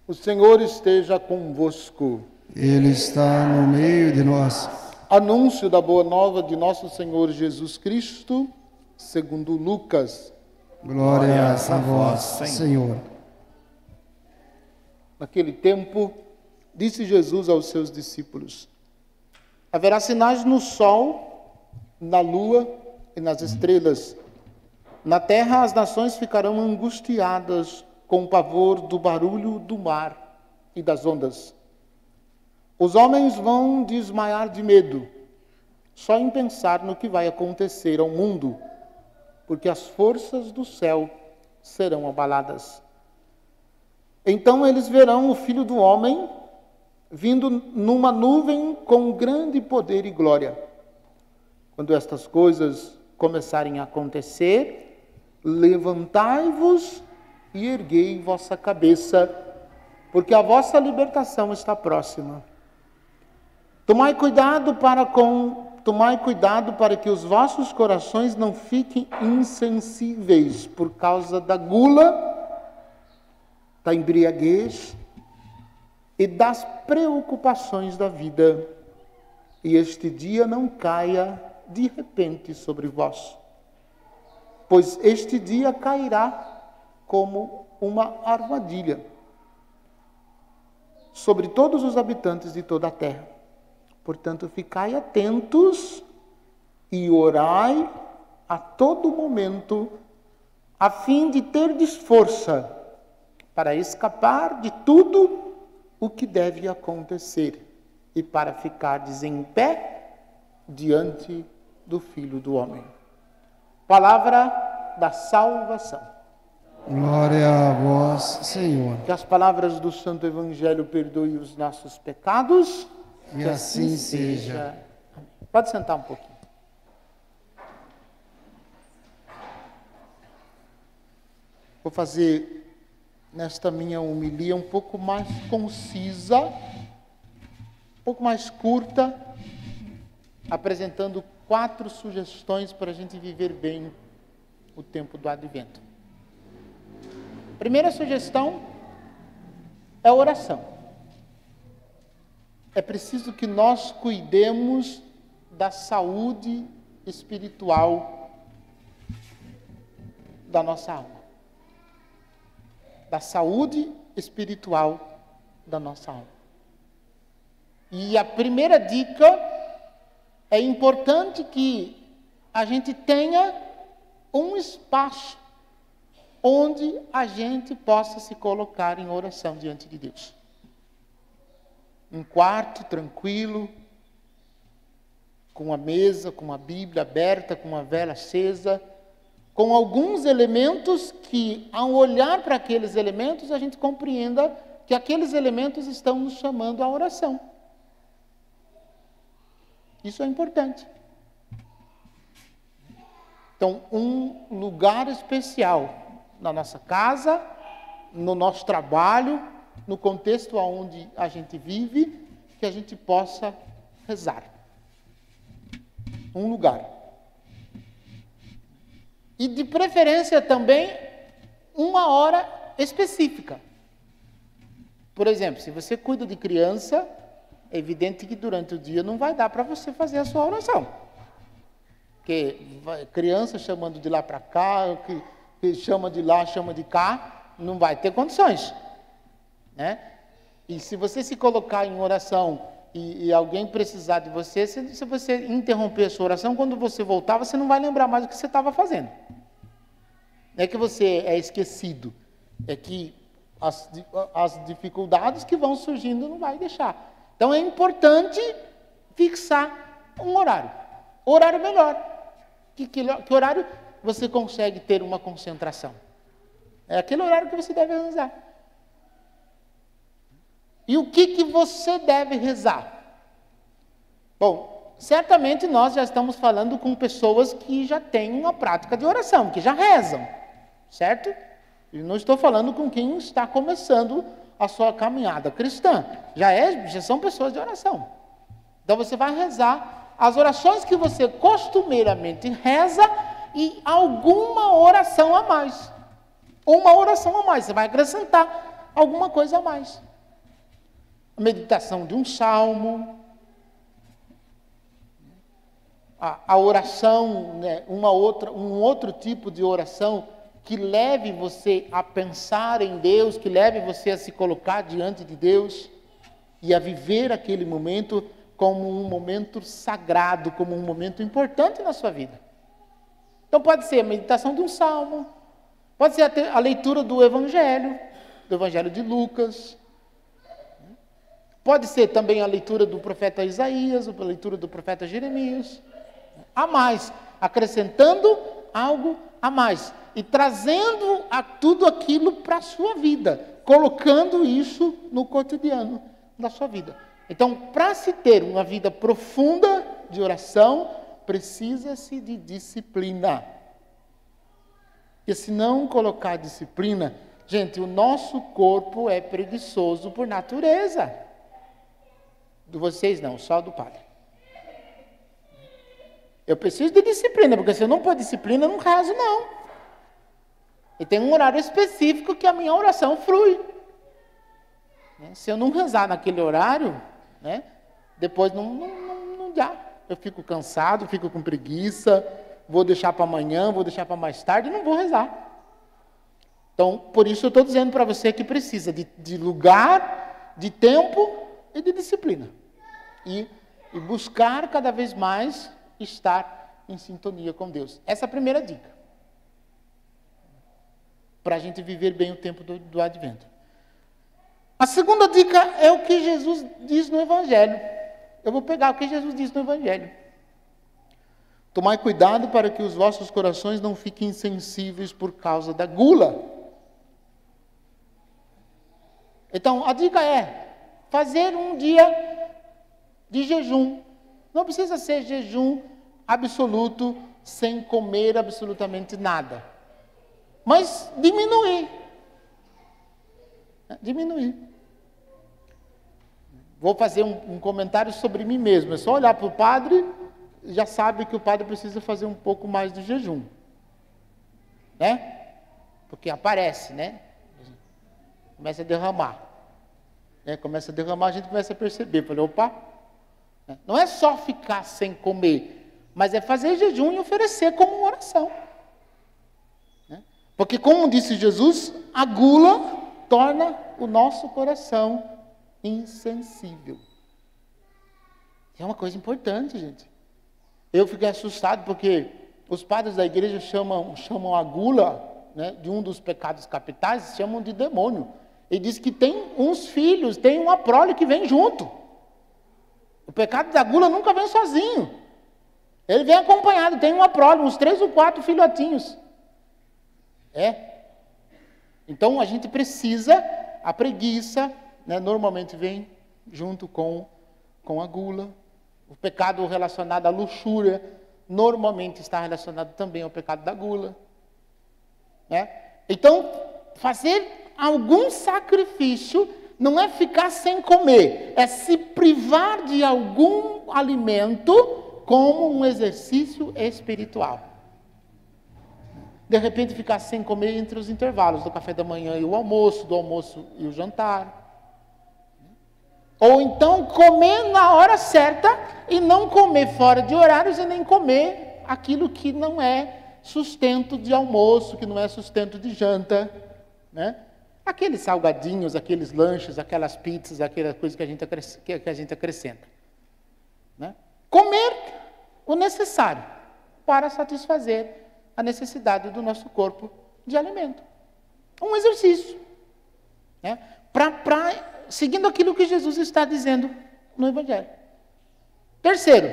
O Senhor esteja convosco. Ele está no meio de nós. Anúncio da boa nova de nosso Senhor Jesus Cristo, segundo Lucas. Glória a vós, Senhor. Naquele tempo, disse Jesus aos seus discípulos: haverá sinais no sol, na lua e nas estrelas. Na terra as nações ficarão angustiadas com o pavor do barulho do mar e das ondas. Os homens vão desmaiar de medo, só em pensar no que vai acontecer ao mundo, porque as forças do céu serão abaladas. Então eles verão o Filho do Homem vindo numa nuvem com grande poder e glória. Quando estas coisas começarem a acontecer, levantai-vos e erguei vossa cabeça, porque a vossa libertação está próxima. Tomai cuidado para que os vossos corações não fiquem insensíveis por causa da gula, da embriaguez e das preocupações da vida, e este dia não caia de repente sobre vós, pois este dia cairá como uma armadilha sobre todos os habitantes de toda a terra. Portanto, ficai atentos e orai a todo momento, a fim de terdes força para escapar de tudo o que deve acontecer e para ficardes em pé diante do Filho do Homem. Palavra da salvação. Glória a vós, Senhor. Que as palavras do Santo Evangelho perdoem os nossos pecados. E assim seja. Amém. Pode sentar um pouquinho. Vou fazer nesta minha homilia um pouco mais concisa, um pouco mais curta, apresentando 4 sugestões para a gente viver bem o tempo do Advento. Primeira sugestão é a oração. É preciso que nós cuidemos da saúde espiritual da nossa alma. Da saúde espiritual da nossa alma. E a primeira dica é importante que a gente tenha um espaço onde a gente possa se colocar em oração diante de Deus. Um quarto tranquilo, com a mesa, com a Bíblia aberta, com a vela acesa, com alguns elementos que, ao olhar para aqueles elementos, a gente compreenda que aqueles elementos estão nos chamando à oração. Isso é importante. Então, um lugar especial na nossa casa, no nosso trabalho, no contexto onde a gente vive, que a gente possa rezar. Um lugar. E de preferência também, uma hora específica. Por exemplo, se você cuida de criança, é evidente que durante o dia não vai dar para você fazer a sua oração. Porque criança chamando de lá para cá, que chama de lá, chama de cá, não vai ter condições, né? E se você se colocar em oração e alguém precisar de você, se você interromper a sua oração, quando você voltar, você não vai lembrar mais do que você estava fazendo. Não é que você é esquecido, é que as dificuldades que vão surgindo não vai deixar. Então é importante fixar um horário. Horário melhor. Que horário você consegue ter uma concentração? É aquele horário que você deve rezar. E o que você deve rezar? Bom, certamente nós já estamos falando com pessoas que já têm uma prática de oração, que já rezam, certo? E não estou falando com quem está começando a sua caminhada cristã. Já são pessoas de oração. Então você vai rezar as orações que você costumeiramente reza e alguma oração a mais. Uma oração a mais. Você vai acrescentar alguma coisa a mais. A meditação de um salmo, a oração, né, um outro tipo de oração que leve você a pensar em Deus, que leve você a se colocar diante de Deus e a viver aquele momento como um momento sagrado, como um momento importante na sua vida. Então pode ser a meditação de um salmo, pode ser a leitura do Evangelho de Lucas, pode ser também a leitura do profeta Isaías, a leitura do profeta Jeremias, a mais, acrescentando algo a mais e trazendo tudo aquilo para a sua vida, colocando isso no cotidiano da sua vida. Então, para se ter uma vida profunda de oração, precisa-se de disciplina. Porque se não colocar disciplina, gente, o nosso corpo é preguiçoso por natureza. De vocês não, só do Padre. Eu preciso de disciplina, porque se eu não pôr disciplina, eu não rezo, não. E tem um horário específico que a minha oração flui. Se eu não rezar naquele horário, né, depois não dá. Eu fico cansado, fico com preguiça, vou deixar para amanhã, vou deixar para mais tarde, não vou rezar. Então, por isso eu estou dizendo para você que precisa de lugar, de tempo e de disciplina. E buscar cada vez mais estar em sintonia com Deus. Essa é a primeira dica. Para a gente viver bem o tempo do Advento. A segunda dica é o que Jesus diz no Evangelho. Eu vou pegar o que Jesus diz no Evangelho. Tomai cuidado para que os vossos corações não fiquem insensíveis por causa da gula. Então, a dica é fazer um dia de jejum. Não precisa ser jejum absoluto, sem comer absolutamente nada. Mas diminuir. Vou fazer um comentário sobre mim mesmo. É só olhar para o padre, já sabe que o padre precisa fazer um pouco mais de jejum. Né? Porque aparece, né? Começa a derramar. Né? Começa a derramar, a gente começa a perceber. Falei, opa, não é só ficar sem comer, mas é fazer jejum e oferecer como uma oração. Né? Porque, como disse Jesus, a gula torna o nosso coração insensível. É uma coisa importante, gente. Eu fiquei assustado porque os padres da igreja chamam a gula, né, de um dos pecados capitais, chamam de demônio. E diz que tem uns filhos, tem uma prole que vem junto. O pecado da gula nunca vem sozinho. Ele vem acompanhado, tem uma prole, uns 3 ou 4 filhotinhos. Então a gente precisa, a preguiça, né, normalmente vem junto com a gula. O pecado relacionado à luxúria normalmente está relacionado também ao pecado da gula. Né? Então, fazer algum sacrifício não é ficar sem comer, é se privar de algum alimento como um exercício espiritual. De repente, ficar sem comer entre os intervalos do café da manhã e o almoço, do almoço e o jantar. Ou então, comer na hora certa e não comer fora de horários e nem comer aquilo que não é sustento de almoço, que não é sustento de janta, né? Aqueles salgadinhos, aqueles lanches, aquelas pizzas, aquela coisa que a gente acrescenta. Né? Comer o necessário para satisfazer a necessidade do nosso corpo de alimento. Um exercício. Né? Seguindo aquilo que Jesus está dizendo no Evangelho. Terceiro,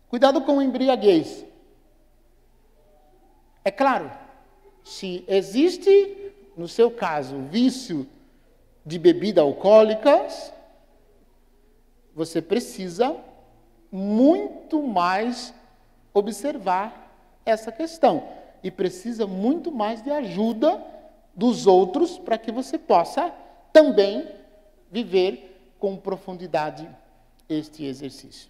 cuidado com a embriaguez. É claro, se existe, no seu caso, vício de bebida alcoólicas, você precisa muito mais observar essa questão. E precisa muito mais de ajuda dos outros para que você possa também viver com profundidade este exercício.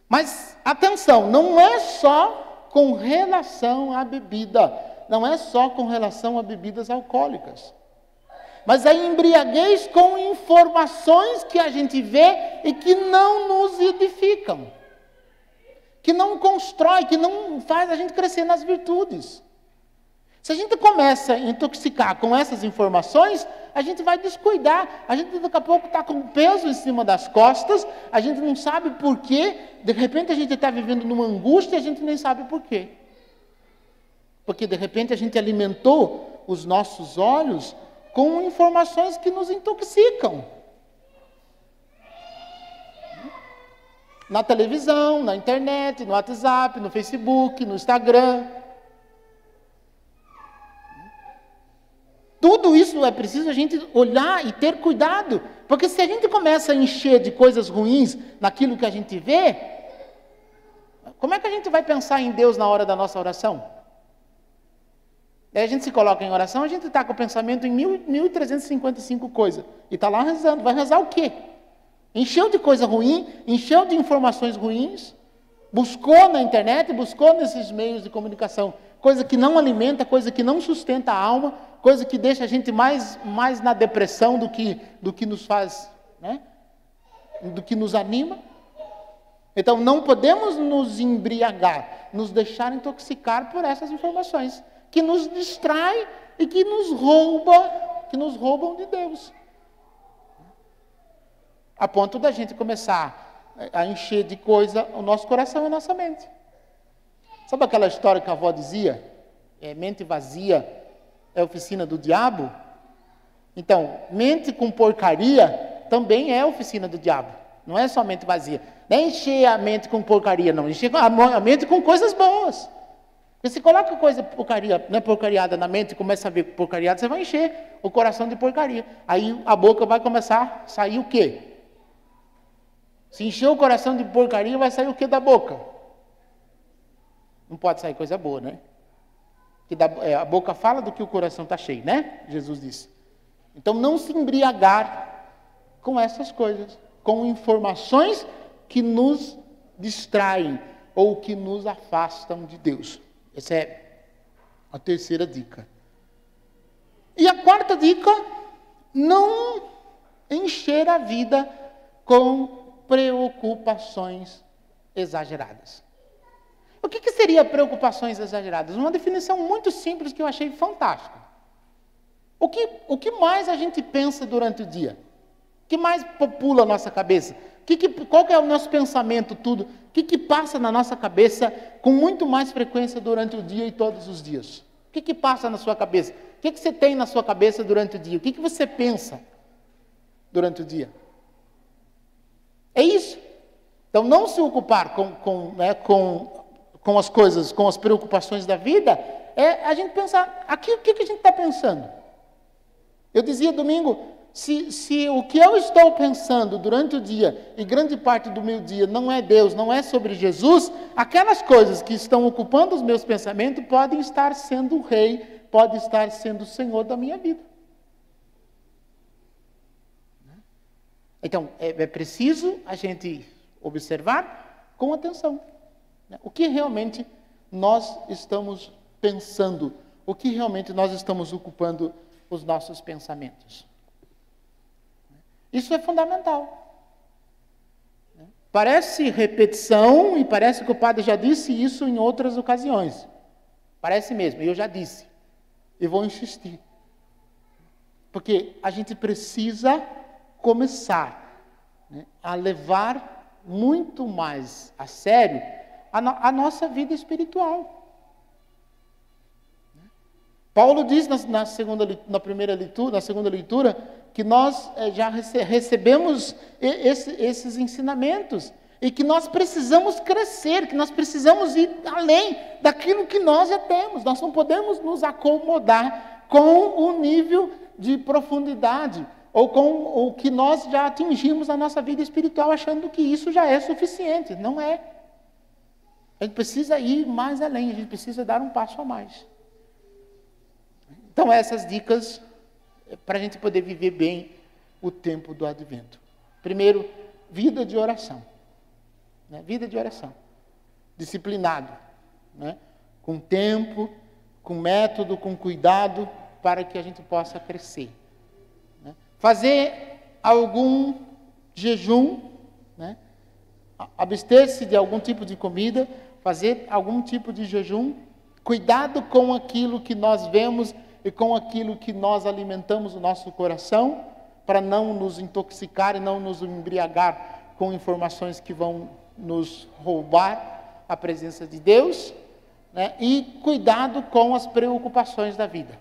Mas, atenção, não é só com relação à bebida, não é só com relação a bebidas alcoólicas. mas a embriaguez com informações que a gente vê e que não nos edificam, que não constrói, que não faz a gente crescer nas virtudes. Se a gente começa a intoxicar com essas informações, a gente vai descuidar, a gente daqui a pouco está com peso em cima das costas, a gente não sabe por quê, de repente a gente está vivendo numa angústia e a gente nem sabe por quê. Porque de repente a gente alimentou os nossos olhos com informações que nos intoxicam. Na televisão, na internet, no WhatsApp, no Facebook, no Instagram. Tudo isso é preciso a gente olhar e ter cuidado. Porque se a gente começa a encher de coisas ruins naquilo que a gente vê, como é que a gente vai pensar em Deus na hora da nossa oração? Aí a gente se coloca em oração, a gente está com o pensamento em 1.355 coisas. E está lá rezando. Vai rezar o quê? Encheu de coisa ruim, encheu de informações ruins, buscou na internet, buscou nesses meios de comunicação, coisa que não alimenta, coisa que não sustenta a alma, coisa que deixa a gente mais na depressão do que nos faz, né? Do que nos anima. Então não podemos nos embriagar, nos deixar intoxicar por essas informações, que nos distrai e que nos roubam de Deus. A ponto da gente começar a encher de coisa o nosso coração e a nossa mente. Sabe aquela história que a avó dizia? Mente vazia é oficina do diabo? Então, mente com porcaria também é oficina do diabo. Não é só mente vazia. Não é encher a mente com porcaria, não. Encher a mente com coisas boas. Porque se coloca coisa porcariada na mente e começa a ver porcariada, você vai encher o coração de porcaria. Aí a boca vai começar a sair o quê? Se encher o coração de porcaria, vai sair o que da boca? Não pode sair coisa boa, né? Porque a boca fala do que o coração está cheio, né? Jesus disse. Então, não se embriagar com essas coisas, com informações que nos distraem ou que nos afastam de Deus. Essa é a terceira dica. E a quarta dica, não encher a vida com preocupações exageradas. O que seria preocupações exageradas? Uma definição muito simples que eu achei fantástica. O que mais a gente pensa durante o dia? O que mais popula a nossa cabeça? Qual que é o nosso pensamento, tudo? O que passa na nossa cabeça com muito mais frequência durante o dia e todos os dias? O que passa na sua cabeça? O que você tem na sua cabeça durante o dia? O que você pensa durante o dia? É isso. Então, não se ocupar com as coisas, com as preocupações da vida, é a gente pensar, aqui o que a gente está pensando? Eu dizia domingo, se o que eu estou pensando durante o dia, e grande parte do meu dia não é Deus, não é sobre Jesus, aquelas coisas que estão ocupando os meus pensamentos podem estar sendo o rei, pode estar sendo o Senhor da minha vida. Então, é preciso a gente observar com atenção. O que realmente nós estamos pensando? O que realmente nós estamos ocupando os nossos pensamentos? Isso é fundamental. Parece repetição e parece que o padre já disse isso em outras ocasiões. Parece mesmo, eu já disse. E vou insistir. Porque a gente precisa começar a levar muito mais a sério a nossa vida espiritual. Paulo diz na segunda leitura, que nós já recebemos esses ensinamentos e que nós precisamos crescer, que nós precisamos ir além daquilo que nós já temos. Nós não podemos nos acomodar com o nível de profundidade ou com o que nós já atingimos na nossa vida espiritual, achando que isso já é suficiente. Não é. A gente precisa ir mais além, a gente precisa dar um passo a mais. Então, essas dicas para a gente poder viver bem o tempo do Advento. Primeiro, vida de oração. Vida de oração. Disciplinado. Com tempo, com método, com cuidado, para que a gente possa crescer. fazer algum jejum, né? Abster-se de algum tipo de comida, fazer algum tipo de jejum. Cuidado com aquilo que nós vemos e com aquilo que nós alimentamos o nosso coração, para não nos intoxicar e não nos embriagar com informações que vão nos roubar a presença de Deus, né? E cuidado com as preocupações da vida.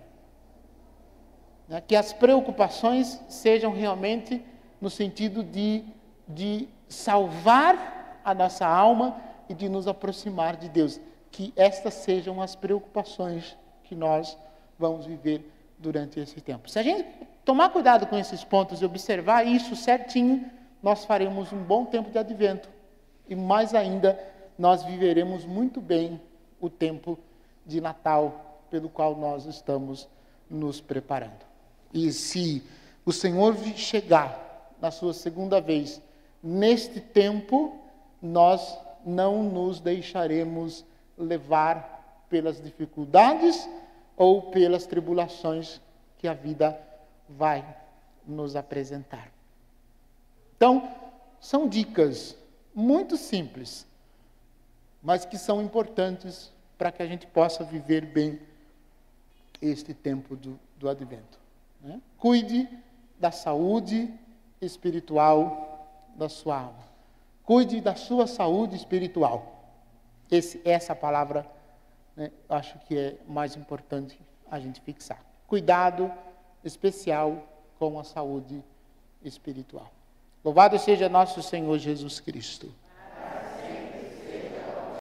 Né? Que as preocupações sejam realmente no sentido de salvar a nossa alma e de nos aproximar de Deus. Que estas sejam as preocupações que nós vamos viver durante esse tempo. Se a gente tomar cuidado com esses pontos e observar isso certinho, nós faremos um bom tempo de advento. E mais ainda, nós viveremos muito bem o tempo de Natal, pelo qual nós estamos nos preparando. E se o Senhor chegar na sua segunda vez, neste tempo, nós não nos deixaremos levar pelas dificuldades ou pelas tribulações que a vida vai nos apresentar. Então, são dicas muito simples, mas que são importantes para que a gente possa viver bem este tempo do Advento. Né? Cuide da saúde espiritual da sua alma. Cuide da sua saúde espiritual. Essa palavra, né, acho que é mais importante a gente fixar. Cuidado especial com a saúde espiritual. Louvado seja nosso Senhor Jesus Cristo.